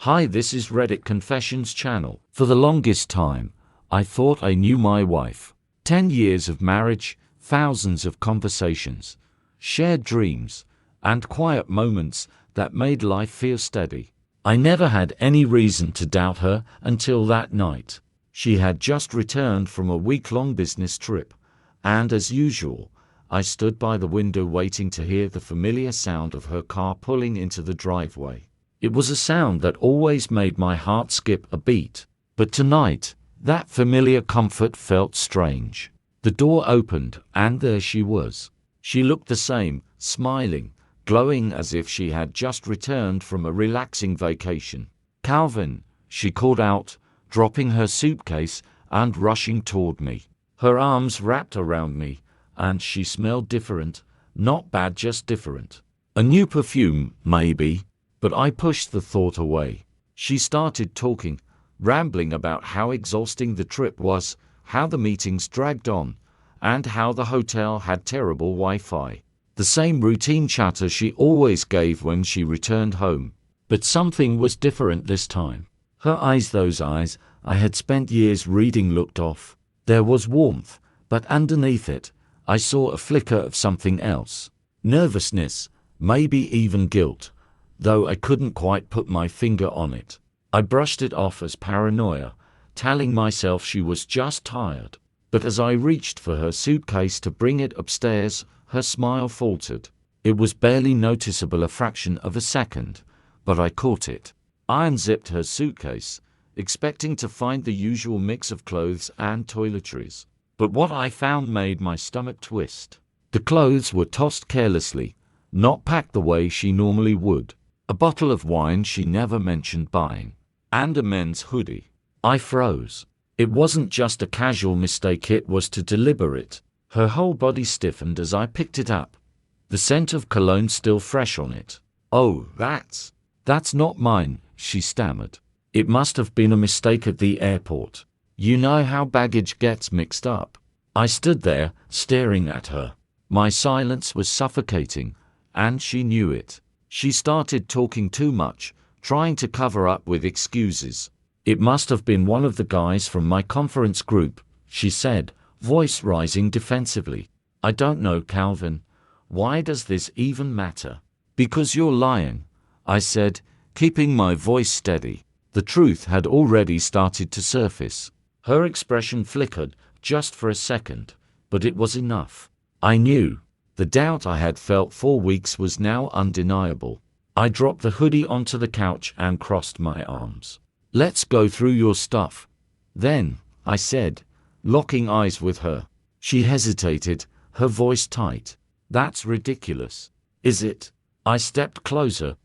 Hi, this is Reddit Confessions channel. For the longest time, I thought I knew my wife. 10 years of marriage, thousands of conversations, shared dreams, and quiet moments that made life feel steady. I never had any reason to doubt her until that night. She had just returned from a week-long business trip, and as usual, I stood by the window waiting to hear the familiar sound of her car pulling into the driveway. It was a sound that always made my heart skip a beat. But tonight, that familiar comfort felt strange. The door opened, and there she was. She looked the same, smiling, glowing as if she had just returned from a relaxing vacation. "Calvin," she called out, dropping her suitcase and rushing toward me. Her arms wrapped around me, and she smelled different. Not bad, just different. A new perfume, maybe. But I pushed the thought away. She started talking, rambling about how exhausting the trip was, how the meetings dragged on, and how the hotel had terrible Wi-Fi. The same routine chatter she always gave when she returned home. But something was different this time. Her eyes, those eyes I had spent years reading, looked off. There was warmth, but underneath it, I saw a flicker of something else. Nervousness, maybe even guilt, though I couldn't quite put my finger on it. I brushed it off as paranoia, telling myself she was just tired. But as I reached for her suitcase to bring it upstairs, her smile faltered. It was barely noticeable, a fraction of a second, but I caught it. I unzipped her suitcase, expecting to find the usual mix of clothes and toiletries. But what I found made my stomach twist. The clothes were tossed carelessly, not packed the way she normally would. A bottle of wine she never mentioned buying, and a men's hoodie. I froze. It wasn't just a casual mistake, it was deliberate. Her whole body stiffened as I picked it up, the scent of cologne still fresh on it. "Oh, that's not mine," she stammered. "It must have been a mistake at the airport. You know how baggage gets mixed up." I stood there, staring at her. My silence was suffocating, and she knew it. She started talking too much, trying to cover up with excuses. "It must have been one of the guys from my conference group," she said, voice rising defensively. "I don't know, Calvin. Why does this even matter?" "Because you're lying," I said, keeping my voice steady. The truth had already started to surface. Her expression flickered just for a second, but it was enough. I knew. The doubt I had felt for weeks was now undeniable. I dropped the hoodie onto the couch and crossed my arms. "Let's go through your stuff, then," I said, locking eyes with her. She hesitated, her voice tight. "That's ridiculous." "Is it?" I stepped closer,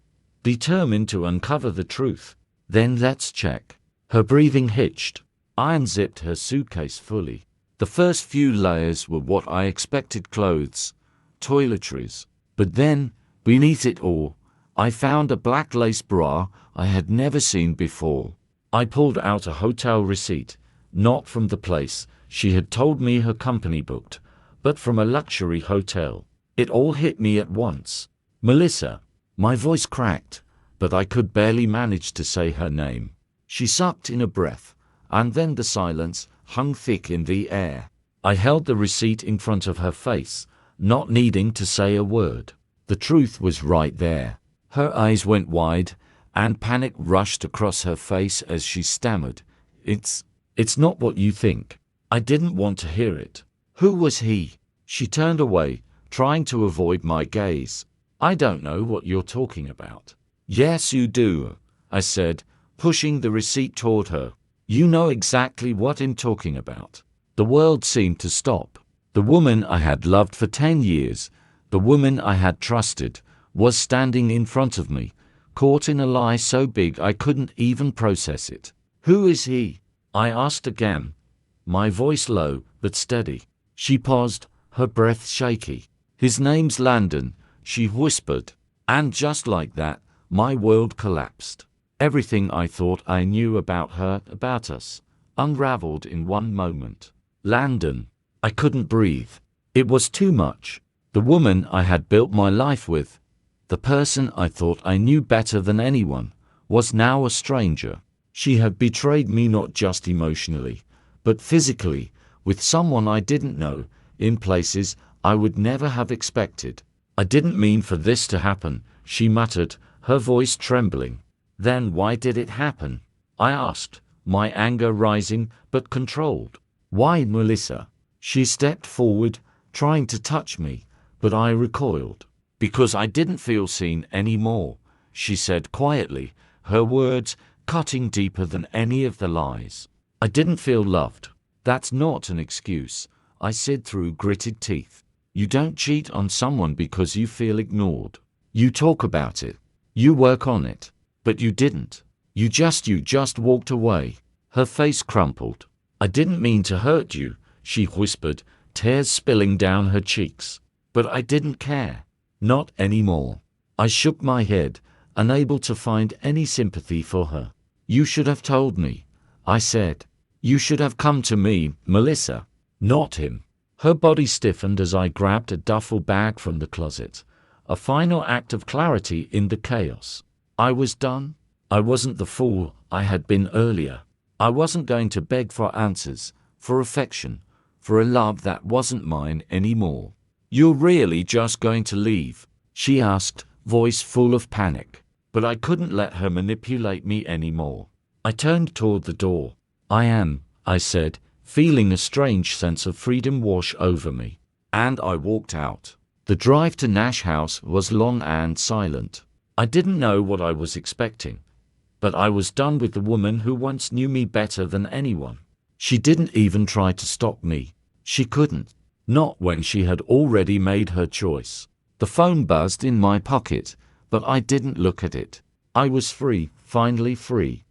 determined to uncover the truth. "Then let's check." Her breathing hitched. I unzipped her suitcase fully. The first few layers were what I expected: clothes, toiletries. But then, beneath it all, I found a black lace bra I had never seen before. I pulled out a hotel receipt, not from the place she had told me her company booked, but from a luxury hotel. It all hit me at once. "Melissa." My voice cracked, but I could barely manage to say her name. She sucked in a breath, and then the silence hung thick in the air. I held the receipt in front of her face, not needing to say a word. The truth was right there. Her eyes went wide, and panic rushed across her face as she stammered, It's not what you think." I didn't want to hear it. "Who was he?" She turned away, trying to avoid my gaze. "I don't know what you're talking about." "Yes, you do," I said, pushing the receipt toward her. "You know exactly what I'm talking about." The world seemed to stop. The woman I had loved for 10 years, the woman I had trusted, was standing in front of me, caught in a lie so big I couldn't even process it. "Who is he?" I asked again, my voice low but steady. She paused, her breath shaky. "His name's Landon," she whispered. And just like that, my world collapsed. Everything I thought I knew about her, about us, unraveled in one moment. Landon. I couldn't breathe. It was too much. The woman I had built my life with, the person I thought I knew better than anyone, was now a stranger. She had betrayed me not just emotionally, but physically, with someone I didn't know, in places I would never have expected. "I didn't mean for this to happen," she muttered, her voice trembling. "Then why did it happen?" I asked, my anger rising but controlled. "Why, Melissa?" She stepped forward, trying to touch me, but I recoiled. "Because I didn't feel seen anymore," she said quietly, her words cutting deeper than any of the lies. "I didn't feel loved." "That's not an excuse," I said through gritted teeth. "You don't cheat on someone because you feel ignored. You talk about it. You work on it. But you didn't. You just walked away." Her face crumpled. "I didn't mean to hurt you," she whispered, tears spilling down her cheeks. "But I didn't care. Not anymore." I shook my head, unable to find any sympathy for her. "You should have told me," I said. "You should have come to me, Melissa, not him." Her body stiffened as I grabbed a duffel bag from the closet, a final act of clarity in the chaos. I was done. I wasn't the fool I had been earlier. I wasn't going to beg for answers, for affection, for a love that wasn't mine anymore. "You're really just going to leave?" she asked, voice full of panic. But I couldn't let her manipulate me anymore. I turned toward the door. "I am," I said, feeling a strange sense of freedom wash over me. And I walked out. The drive to Nash House was long and silent. I didn't know what I was expecting, but I was done with the woman who once knew me better than anyone. She didn't even try to stop me. She couldn't. Not when she had already made her choice. The phone buzzed in my pocket, but I didn't look at it. I was free, finally free.